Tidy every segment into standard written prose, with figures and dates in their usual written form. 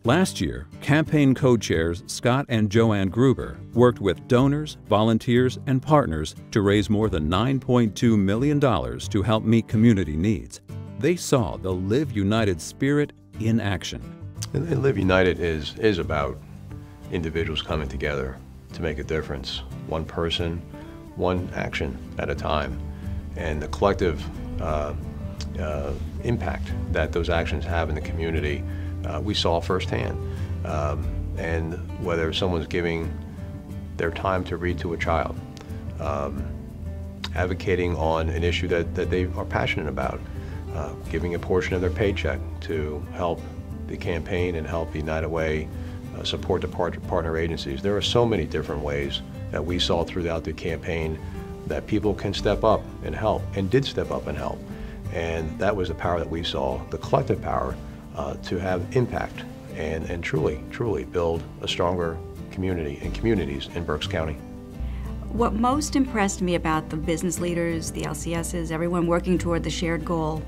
Last year, campaign co-chairs Scott and Joanne Gruber worked with donors, volunteers, and partners to raise more than $9.2 million to help meet community needs. They saw the Live United spirit in action. And Live United is about individuals coming together to make a difference, one person, one action at a time, and the collective impact that those actions have in the community we saw firsthand. And whether someone's giving their time to read to a child, advocating on an issue that they are passionate about, giving a portion of their paycheck to help the campaign and help United Way support the partner agencies. There are so many different ways that we saw throughout the campaign that people can step up and help, and did step up and help. And that was the power that we saw, the collective power to have impact and truly build a stronger community and communities in Berks County. What most impressed me about the business leaders, the LCSs, everyone working toward the shared goal,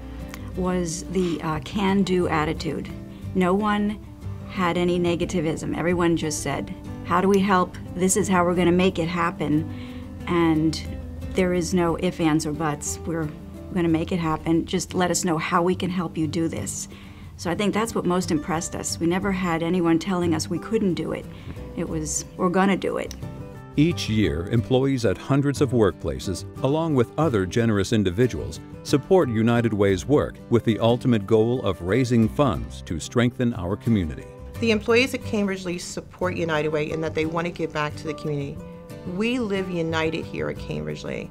was the can-do attitude. No one had any negativism. Everyone just said, how do we help? This is how we're going to make it happen. And there is no ifs, ands, or buts. We're going to make it happen. Just let us know how we can help you do this. So I think that's what most impressed us. We never had anyone telling us we couldn't do it. It was, we're going to do it. Each year, employees at hundreds of workplaces, along with other generous individuals, support United Way's work with the ultimate goal of raising funds to strengthen our community. The employees at Cambridge Lee support United Way in that they want to give back to the community. We live united here at Cambridge Lee.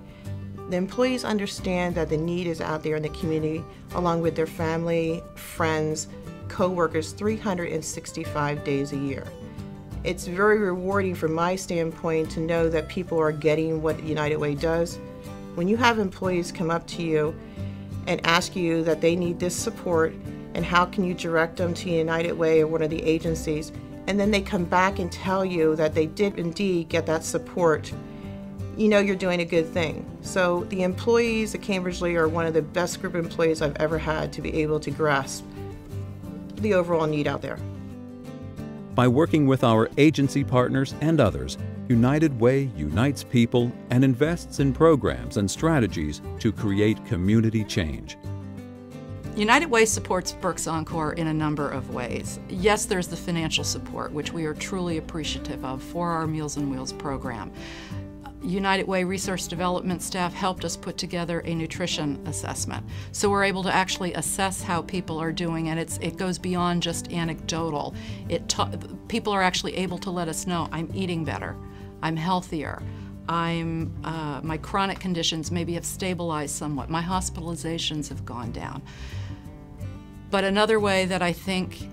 The employees understand that the need is out there in the community, along with their family, friends, co-workers, 365 days a year. It's very rewarding from my standpoint to know that people are getting what United Way does. When you have employees come up to you and ask you that they need this support and how can you direct them to United Way or one of the agencies, and then they come back and tell you that they did indeed get that support, you know you're doing a good thing. So the employees at Cambridge Lee are one of the best group of employees I've ever had to be able to grasp the overall need out there. By working with our agency partners and others, United Way unites people and invests in programs and strategies to create community change. United Way supports Berks Encore in a number of ways. Yes, there's the financial support, which we are truly appreciative of for our Meals on Wheels program. United Way resource development staff helped us put together a nutrition assessment. So we're able to actually assess how people are doing, and it goes beyond just anecdotal. People are actually able to let us know, I'm eating better, I'm healthier, my chronic conditions maybe have stabilized somewhat, my hospitalizations have gone down. But another way that I think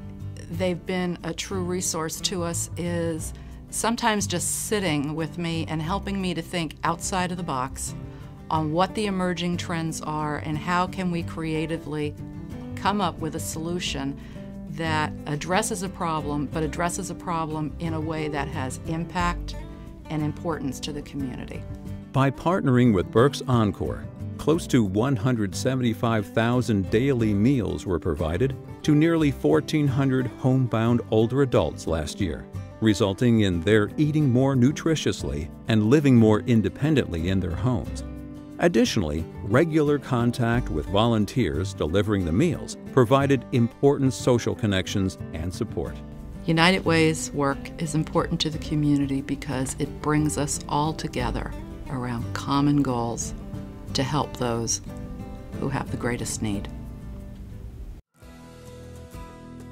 they've been a true resource to us is sometimes just sitting with me and helping me to think outside of the box on what the emerging trends are and how can we creatively come up with a solution that addresses a problem, but addresses a problem in a way that has impact and importance to the community. By partnering with Berks Encore, close to 175,000 daily meals were provided to nearly 1,400 homebound older adults last year, resulting in their eating more nutritiously and living more independently in their homes. Additionally, regular contact with volunteers delivering the meals provided important social connections and support. United Way's work is important to the community because it brings us all together around common goals to help those who have the greatest need.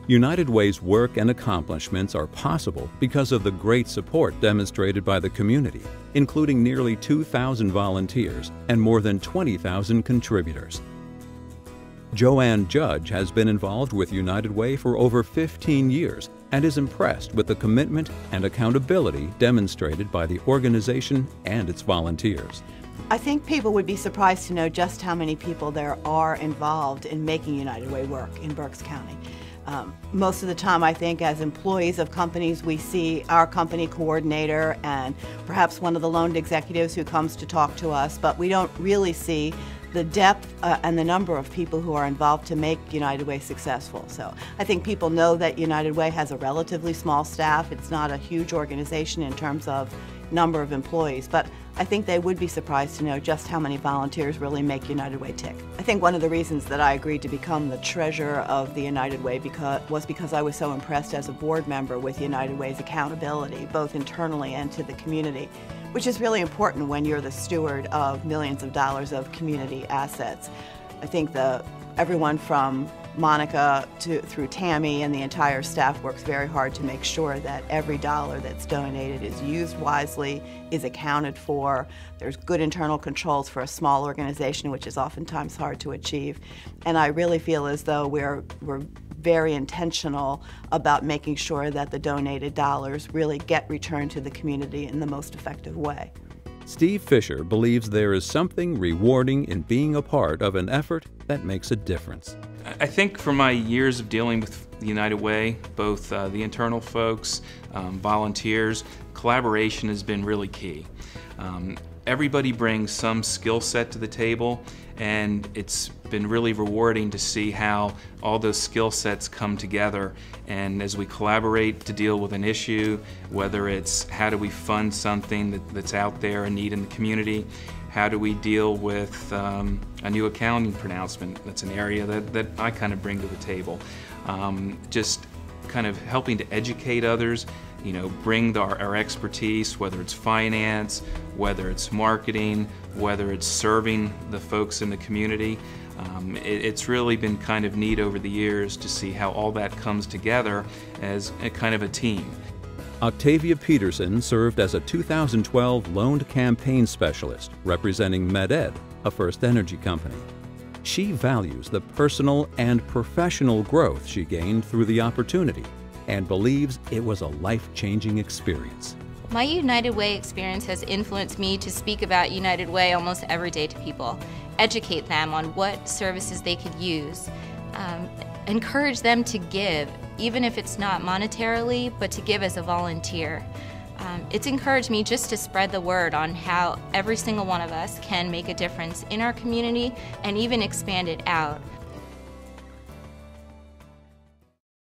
United Way's work and accomplishments are possible because of the great support demonstrated by the community, including nearly 2,000 volunteers and more than 20,000 contributors. Joanne Judge has been involved with United Way for over 15 years and is impressed with the commitment and accountability demonstrated by the organization and its volunteers. I think people would be surprised to know just how many people there are involved in making United Way work in Berks County. Most of the time, I think, as employees of companies, we see our company coordinator and perhaps one of the loaned executives who comes to talk to us, but we don't really see the depth and the number of people who are involved to make United Way successful. So I think people know that United Way has a relatively small staff. It's not a huge organization in terms of number of employees, but I think they would be surprised to know just how many volunteers really make United Way tick. I think one of the reasons that I agreed to become the treasurer of the United Way was because I was so impressed as a board member with United Way's accountability, both internally and to the community, which is really important when you're the steward of millions of dollars of community assets. I think everyone from Monica through Tammy and the entire staff works very hard to make sure that every dollar that's donated is used wisely, is accounted for. There's good internal controls for a small organization, which is oftentimes hard to achieve. And I really feel as though we're very intentional about making sure that the donated dollars really get returned to the community in the most effective way. Steve Fisher believes there is something rewarding in being a part of an effort that makes a difference. I think from my years of dealing with the United Way, both the internal folks, volunteers, collaboration has been really key. Everybody brings some skill set to the table, and it's been really rewarding to see how all those skill sets come together. And as we collaborate to deal with an issue, whether it's how do we fund something that's out there, a need in the community, how do we deal with a new accounting pronouncement, that's an area that I kind of bring to the table. Just kind of helping to educate others, you know, bring our expertise, whether it's finance, whether it's marketing, whether it's serving the folks in the community. It's really been kind of neat over the years to see how all that comes together as a kind of a team. Octavia Peterson served as a 2012 loaned campaign specialist representing MedEd, a FirstEnergy company. She values the personal and professional growth she gained through the opportunity and believes it was a life-changing experience. My United Way experience has influenced me to speak about United Way almost every day to people, educate them on what services they could use, encourage them to give, even if it's not monetarily, but to give as a volunteer. It's encouraged me just to spread the word on how every single one of us can make a difference in our community and even expand it out.